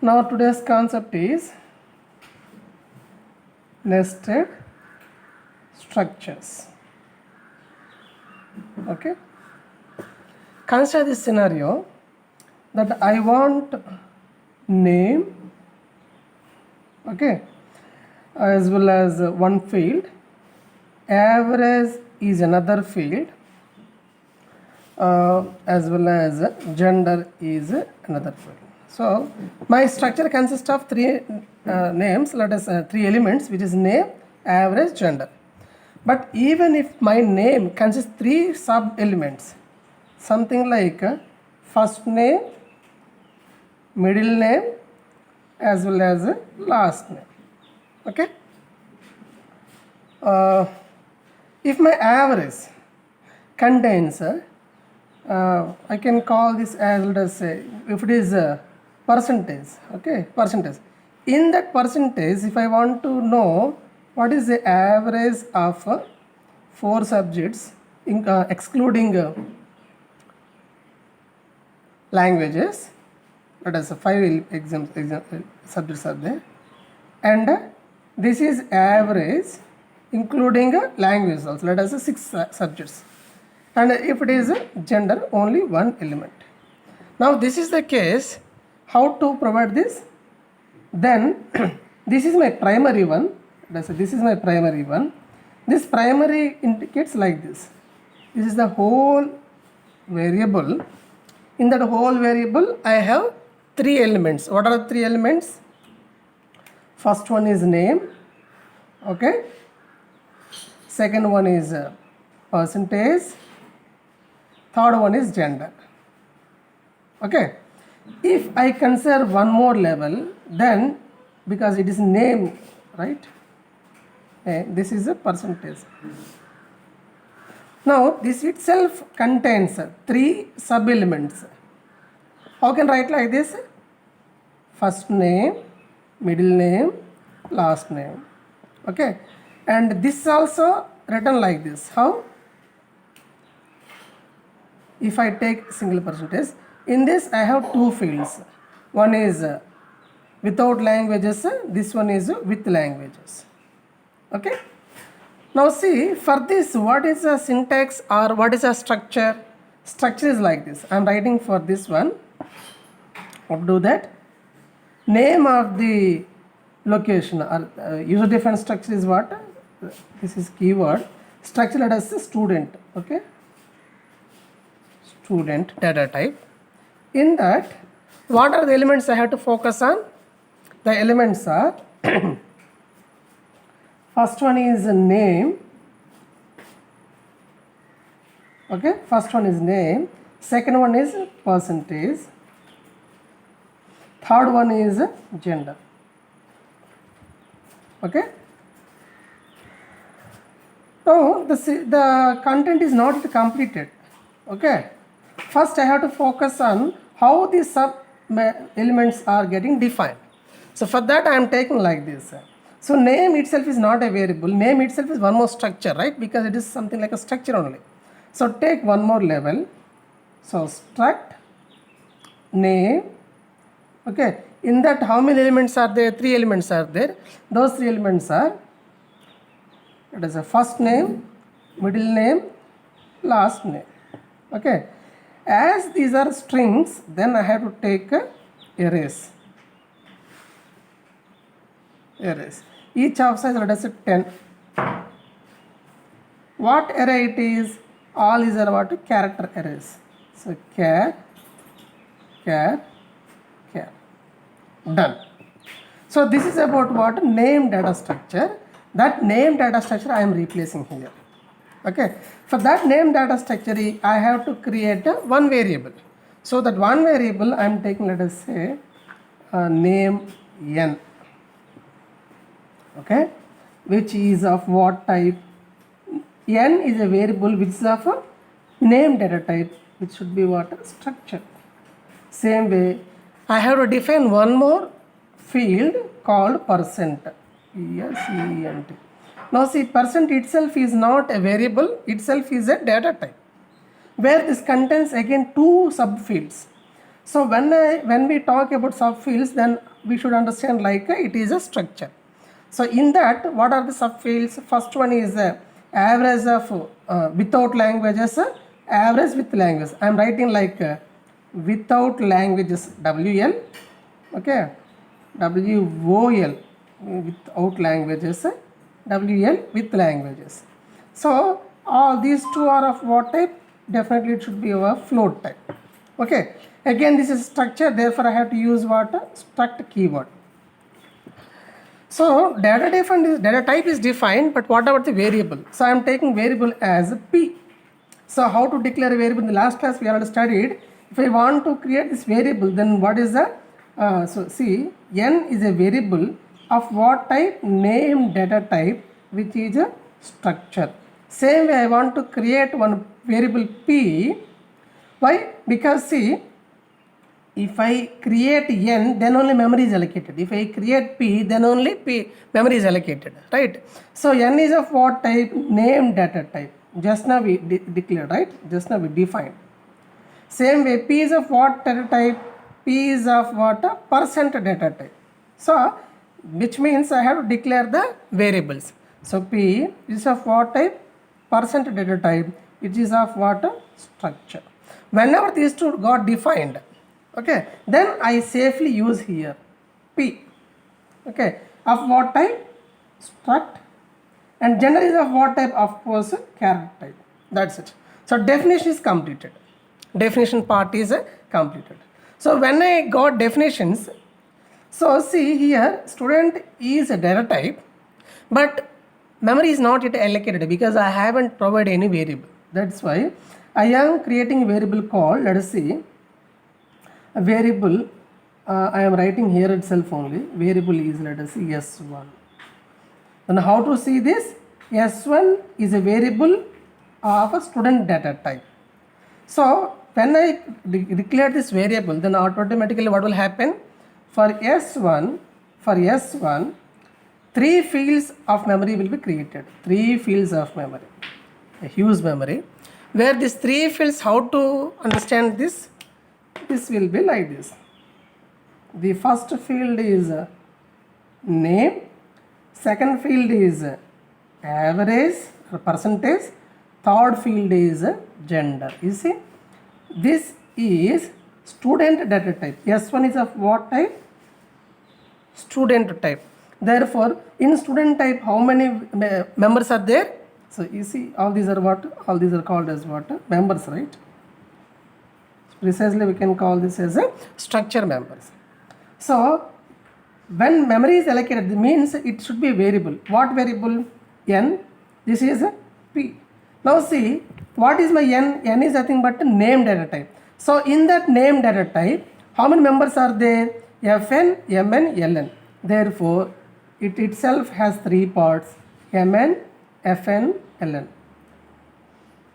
Now today's concept is nested structures. Okay. Consider this scenario that I want name, okay, as well as one field, average is another field, as well as gender is another field. So my structure consists of three names, let us three elements, which is name, average, gender. But even if my name consists three sub elements, something like first name, middle name, as well as last name. Okay. If my average contains, I can call this as, let us say, if it is a percentage, okay, percentage. In that percentage, if I want to know what is the average of four subjects, excluding languages, let us say 5 subjects are there, and this is average including language also, let us say 6 subjects, and if it is gender, only one element. Now this is the case. How to provide this? Then this is my primary one, let's say this is my primary one. This primary indicates like this. This is the whole variable. In that whole variable I have three elements. What are the three elements? First one is name, okay. Second one is percentage. Third one is gender, okay. If I consider one more level, then because it is name, right, this is a percentage. Now this itself contains three sub elements. How can I write like this? First name, middle name, last name, okay. And this also written like this. How? If I take single percentage, in this I have two fields. One is without languages, this one is with languages, okay. Now see, for this, what is a syntax or what is a structure? Structure is like this. I am writing for this one. How to do that? Name of the location or user defined structure is what? This is keyword. Structure, let us say student, okay. Student data type. In that, what are the elements I have to focus on? The elements are first one is name, okay. First one is name. Second one is percentage. Third one is gender, okay. Now the content is not completed, okay. First I have to focus on how these sub elements are getting defined. So for that I am taking like this. So name itself is not a variable. Name itself is one more structure, right? Because it is something like a structure only. So take one more level. So struct name, okay. In that how many elements are there? 3 elements are there. Those 3 elements are, it is a first name, middle name, last name, okay. As these are strings, then I have to take arrays. Arrays. Each of size, let us say 10. What array it is? All is about character arrays. So char, char, char. Done. So this is about what? Name data structure. That name data structure I am replacing here. Okay. For that name data structure, I have to create one variable. So that one variable I am taking, let us say, name n, okay, which is of what type? N is a variable which is of a name data type, which should be what? Structure. Same way, I have to define one more field called percent. P-E-R-C-E-N-T. Now see, percent itself is not a variable, itself is a data type, where this contains again two subfields. So when we talk about subfields, then we should understand like it is a structure. So in that, what are the subfields? First one is average of without languages, average with language. I am writing like without languages WL, okay, WOL without languages, WL with languages. So all these two are of what type? Definitely it should be of a float type. Okay, again this is structure, therefore I have to use what? Struct keyword. So data type is defined, but what about the variable? So I am taking variable as P. So how to declare a variable? In the last class we already studied. If I want to create this variable, then what is the so see, n is a variable of what type? Name data type, which is a structure. Same way I want to create one variable P. Why? Because see, if I create n, then only memory is allocated. If I create p, then only p memory is allocated, right? So n is of what type? Name data type. Just now we declared, right? Just now we defined. Same way, p is of what data type? P is of what? Percent data type. So which means I have to declare the variables. So p is of what type? Percent data type. It is of what? Structure. Whenever these two got defined, okay, then I safely use here P, okay, of what type? Struct, and gender is of what type? Of course, character type. That's it. So definition is completed. Definition part is completed. So when I got definitions, so see here, student is a data type, but memory is not yet allocated because I haven't provided any variable. That's why I am creating a variable called, let us see, a variable, I am writing here itself only, variable is, let us see, S1. And how to see this? S1 is a variable of a student data type. So when I declare this variable, then automatically what will happen? For S1, three fields of memory will be created. Three fields of memory, a huge memory. Where these three fields, how to understand this? This will be like this. The first field is name, second field is average or percentage, third field is gender. You see, this is student data type. S1 is of what type? Student type. Therefore, in student type, how many members are there? So you see, all these are what? All these are called as what? Members, right? Precisely we can call this as a structure members. So when memory is allocated, it means it should be a variable. What variable? N. This is a P. Now see, what is my n? N is nothing but name data type. So in that name data type, how many members are there? Fn, mn, ln. Therefore, it itself has three parts: mn, fn, ln.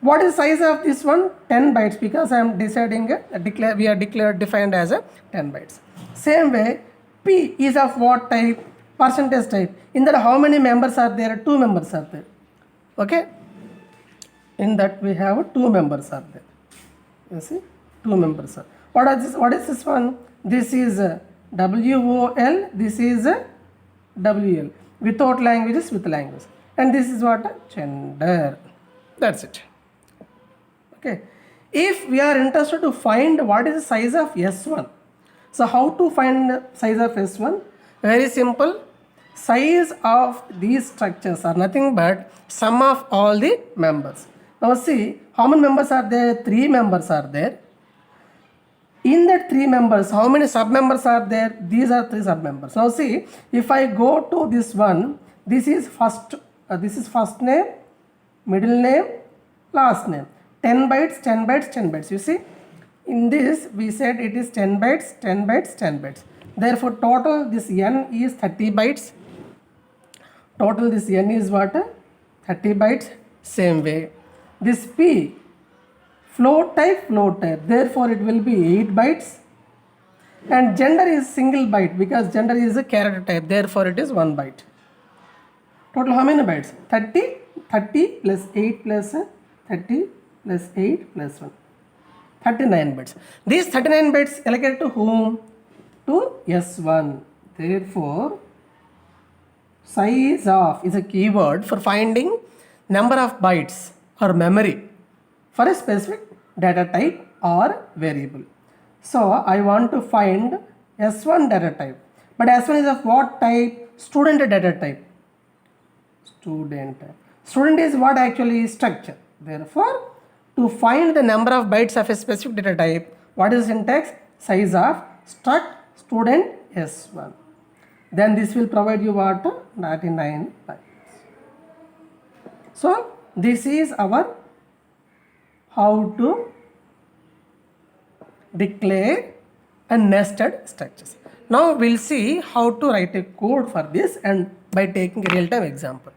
What is the size of this one? 10 bytes, because I am deciding we are defined as a 10 bytes. Same way, P is of what type? Percentage type. In that, how many members are there? 2 members are there. Okay. In that we have 2 members are there. You see, 2 members are. What is this one? This is WOL. This is WL. Without languages, with language. And this is what? Gender. That's it. Okay. If we are interested to find what is the size of S1, so how to find the size of S1? Very simple. Size of these structures are nothing but sum of all the members. Now see, how many members are there? 3 members are there. In that 3 members, how many sub-members are there? These are 3 sub-members. Now see, if I go to this one, this is first name, middle name, last name. 10 bytes, 10 bytes, 10 bytes. You see, in this we said it is 10 bytes, 10 bytes, 10 bytes. Therefore, total this n is 30 bytes. Total this n is what? 30 bytes. Same way, this P, float type. Therefore, it will be 8 bytes. And gender is single byte, because gender is a character type. Therefore, it is 1 byte. Total how many bytes? 30 plus 8 plus 30 plus 8 plus 1. 39 bits. These 39 bits allocated to whom? To S1. Therefore, size of is a keyword for finding number of bytes or memory for a specific data type or variable. So I want to find S1 data type, but S1 is of what type? Student data type. Student is what actually? Structure. Therefore, to find the number of bytes of a specific data type, what is the syntax? Size of struct student S1. Then this will provide you what? 99 bytes. So this is our how to declare a nested structures. Now we'll see how to write a code for this and by taking a real-time example.